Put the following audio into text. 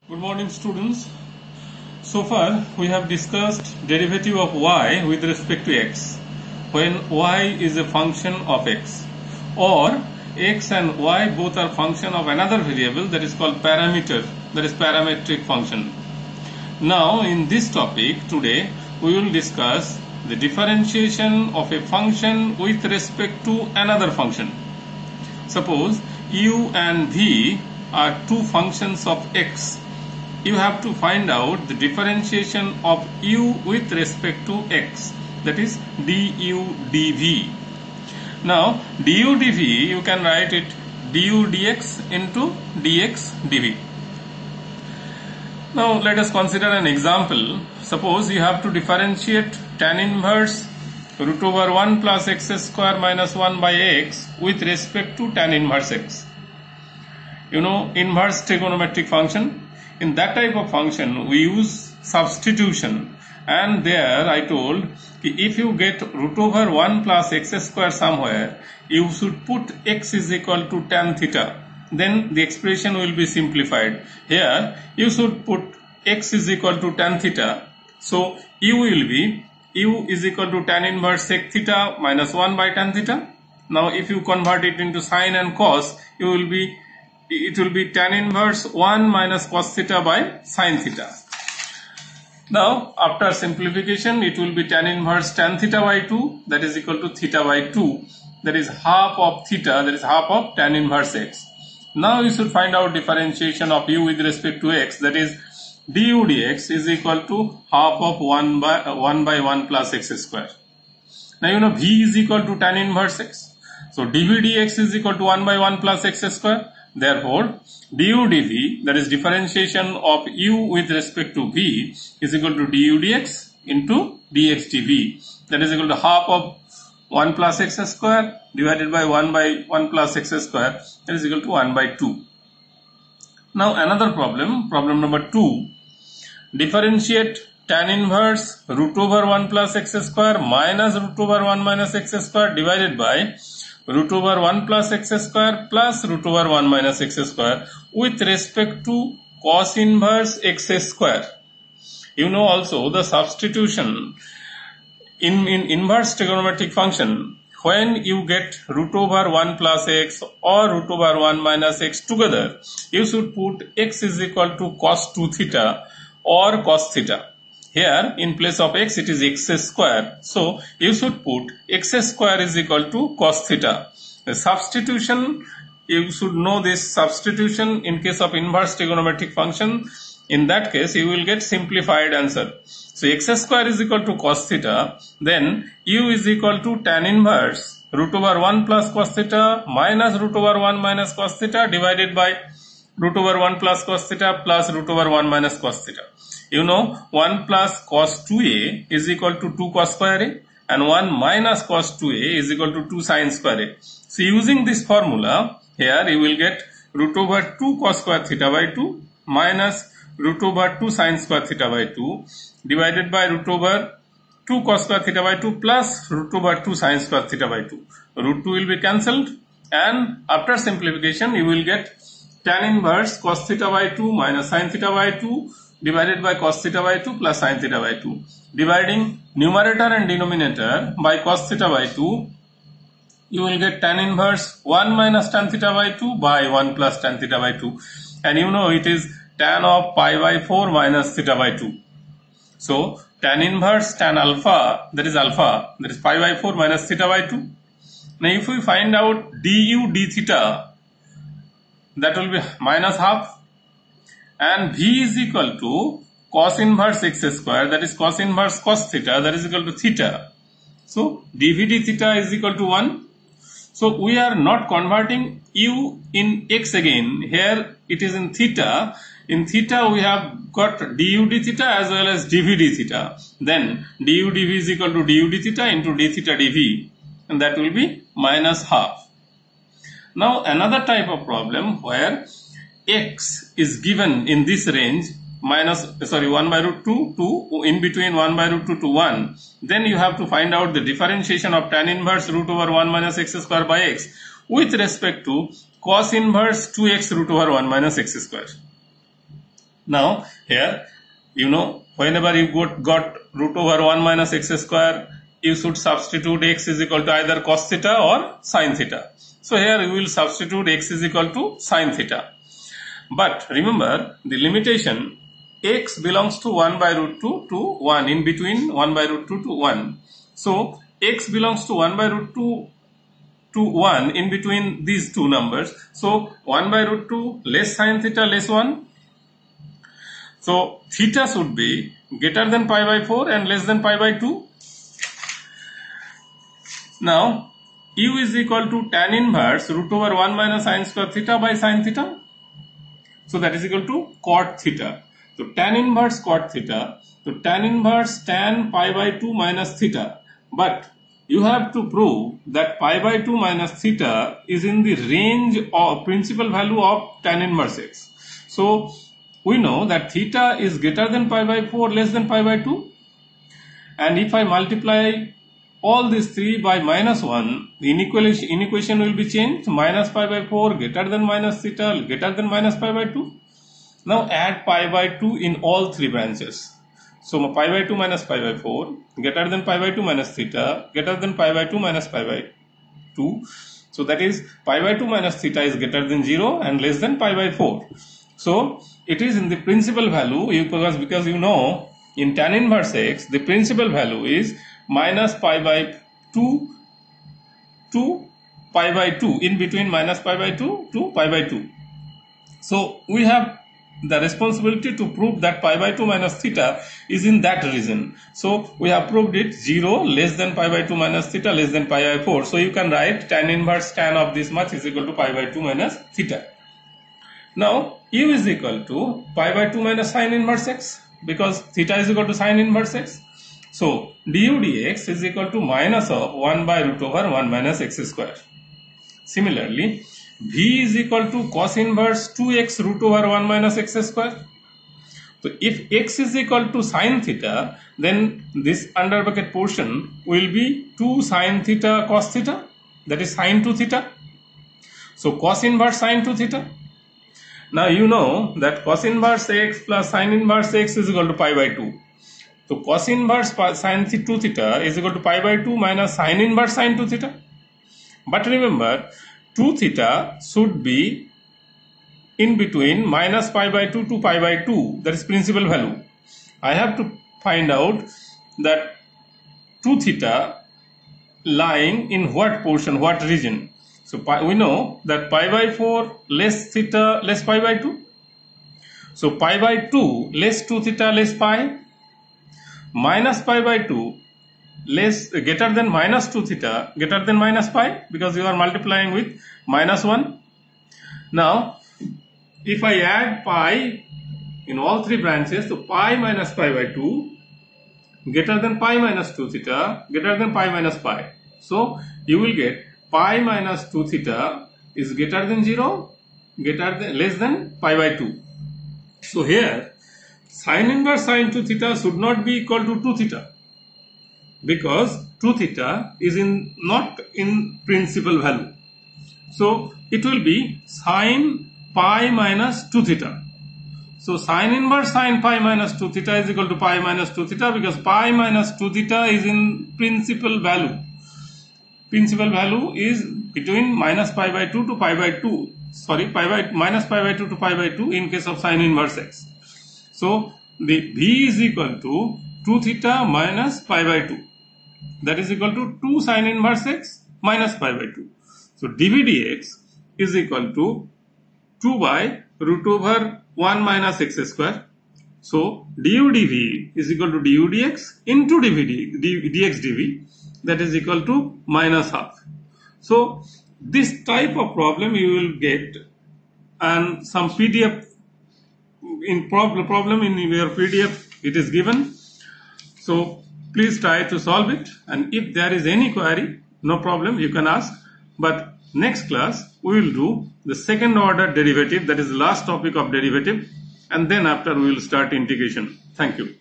Good morning, students. So far we have discussed derivative of y with respect to x when y is a function of x, or x and y both are function of another variable that is called parameter, that is parametric function. Now in this topic today we will discuss the differentiation of a function with respect to another function. Suppose u and v are two functions of x. You have to find out the differentiation of u with respect to x, that is du dv. Now du dv you can write it du dx into dx dv. Now let us consider an example. Suppose you have to differentiate tan inverse root over 1 plus x square minus 1 by x with respect to tan inverse x. You know inverse trigonometric function. In that type of function we use substitution, and there I told if you get root over 1 plus x square somewhere, you should put x is equal to tan theta, then the expression will be simplified. Here you should put x is equal to tan theta, so u will be u is equal to tan inverse sec theta minus 1 by tan theta. Now if you convert it into sine and cos, it will be tan inverse 1 minus cos theta by sin theta. Now after simplification it will be tan inverse tan theta by 2, that is equal to theta by 2, that is half of theta, that is half of tan inverse x. Now you should find out differentiation of u with respect to x, that is du dx is equal to half of 1 by 1 plus x square. Now you know v is equal to tan inverse x, so dv dx is equal to 1 by 1 plus x square. Therefore, du dv, that is differentiation of u with respect to v, is equal to du dx into dx dv, that is equal to half of 1 plus x square divided by 1 plus x square, that is equal to 1 by 2. Now another problem number 2. Differentiate tan inverse root over 1 plus x square minus root over 1 minus x square divided by root over 1 plus x square plus root over 1 minus x square with respect to cos inverse x square. You know also the substitution in inverse trigonometric function, when you get root over 1 plus x or root over 1 minus x together, you should put x is equal to cos 2 theta or cos theta. Here in place of x it is x square, so you should put x square is equal to cos theta. The substitution, you should know this substitution in case of inverse trigonometric function. In that case you will get simplified answer. So x square is equal to cos theta, then u is equal to tan inverse root over 1 plus cos theta minus root over 1 minus cos theta divided by root over 1 plus cos theta plus root over 1 minus cos theta. You know 1 plus cos 2a is equal to 2 cos square a, and 1 minus cos 2a is equal to 2 sin square a. So using this formula, here you will get root over 2 cos square theta by 2 minus root over 2 sin square theta by 2 divided by root over 2 cos square theta by 2 plus root over 2 sin square theta by 2. Root 2 will be cancelled, and after simplification you will get tan inverse cos theta by 2 minus sin theta by 2 divided by cos theta by 2 plus sin theta by 2. Dividing numerator and denominator by cos theta by 2, you will get tan inverse 1 minus tan theta by 2 by 1 plus tan theta by 2. And you know it is tan of pi by 4 minus theta by 2. So tan inverse tan alpha, that is pi by 4 minus theta by 2. Now if we find out du d theta, that will be minus half, and v is equal to cos inverse x square, that is cos inverse cos theta, that is equal to theta. So dv d theta is equal to 1. So we are not converting u in x again. Here it is in theta. In theta we have got du d theta as well as dv d theta. Then du dv is equal to du d theta into d theta dv, and that will be minus half. Now another type of problem where x is given in this range 1 by root 2 to in between 1 by root 2 to 1, then you have to find out the differentiation of tan inverse root over 1 minus x square by x with respect to cos inverse 2x root over 1 minus x square. Now here, whenever you got root over 1 minus x square, you should substitute x is equal to either cos theta or sin theta. So here we will substitute x is equal to sin theta. But remember the limitation, x belongs to 1 by root 2 to 1, in between 1 by root 2 to 1. So x belongs to 1 by root 2 to 1 in between these two numbers. So 1 by root 2 less sin theta less 1. So theta should be greater than pi by 4 and less than pi by 2. Now u is equal to tan inverse root over 1 minus sin square theta by sin theta. So that is equal to cot theta. So tan inverse cot theta. So tan inverse tan pi by 2 minus theta. But you have to prove that pi by 2 minus theta is in the range of principal value of tan inverse x. So we know that theta is greater than pi by 4 less than pi by 2. And if I multiply all these three by minus 1, the inequation will be changed. Minus pi by 4 greater than minus theta greater than minus pi by 2. Now add pi by 2 in all three branches. So pi by 2 minus pi by 4 greater than pi by 2 minus theta greater than pi by 2 minus pi by 2. So that is pi by 2 minus theta is greater than 0 and less than pi by 4. So it is in the principal value because in tan inverse x the principal value is minus pi by 2 to pi by 2, in between minus pi by 2 to pi by 2. So we have the responsibility to prove that pi by 2 minus theta is in that region. So we have proved it 0 less than pi by 2 minus theta less than pi by 4. So you can write tan inverse tan of this much is equal to pi by 2 minus theta. Now u is equal to pi by 2 minus sin inverse x, because theta is equal to sin inverse x. So du dx is equal to minus of 1 by root over 1 minus x square. Similarly, v is equal to cos inverse 2x root over 1 minus x square. So if x is equal to sin theta, then this under bracket portion will be 2 sin theta cos theta, that is sin 2 theta. So cos inverse sin 2 theta. Now you know that cos inverse x plus sin inverse x is equal to pi by 2. So cos inverse sin 2 theta is equal to pi by 2 minus sin inverse sin 2 theta. But remember, 2 theta should be in between minus pi by 2 to pi by 2, that is principal value. I have to find out that 2 theta lying in what portion, what region. So we know that pi by 4 less theta less pi by 2. So pi by 2 less 2 theta less pi minus pi by 2 less greater than minus 2 theta greater than minus pi, because you are multiplying with minus 1. Now if I add pi in all three branches, so pi minus pi by 2 greater than pi minus 2 theta greater than pi minus pi. So you will get pi minus 2 theta is greater than 0 less than pi by 2. So here sin inverse sin 2 theta should not be equal to 2 theta, because 2 theta is not in principal value. So it will be sin pi minus 2 theta. So sin inverse sin pi minus 2 theta is equal to pi minus 2 theta, because pi minus 2 theta is in principal value. Principal value is between minus pi by 2 to pi by 2. Minus pi by 2 to pi by 2 in case of sin inverse x. So the v is equal to 2 theta minus pi by 2. That is equal to 2 sin inverse x minus pi by 2. So dv dx is equal to 2 by root over 1 minus x square. So du dv is equal to du dx into dx dv, that is equal to minus half. So this type of problem you will get, and some PDF in problem in your PDF it is given. So please try to solve it, and if there is any query, no problem, you can ask. But next class we will do the second order derivative, that is the last topic of derivative, and then after we will start integration. Thank you.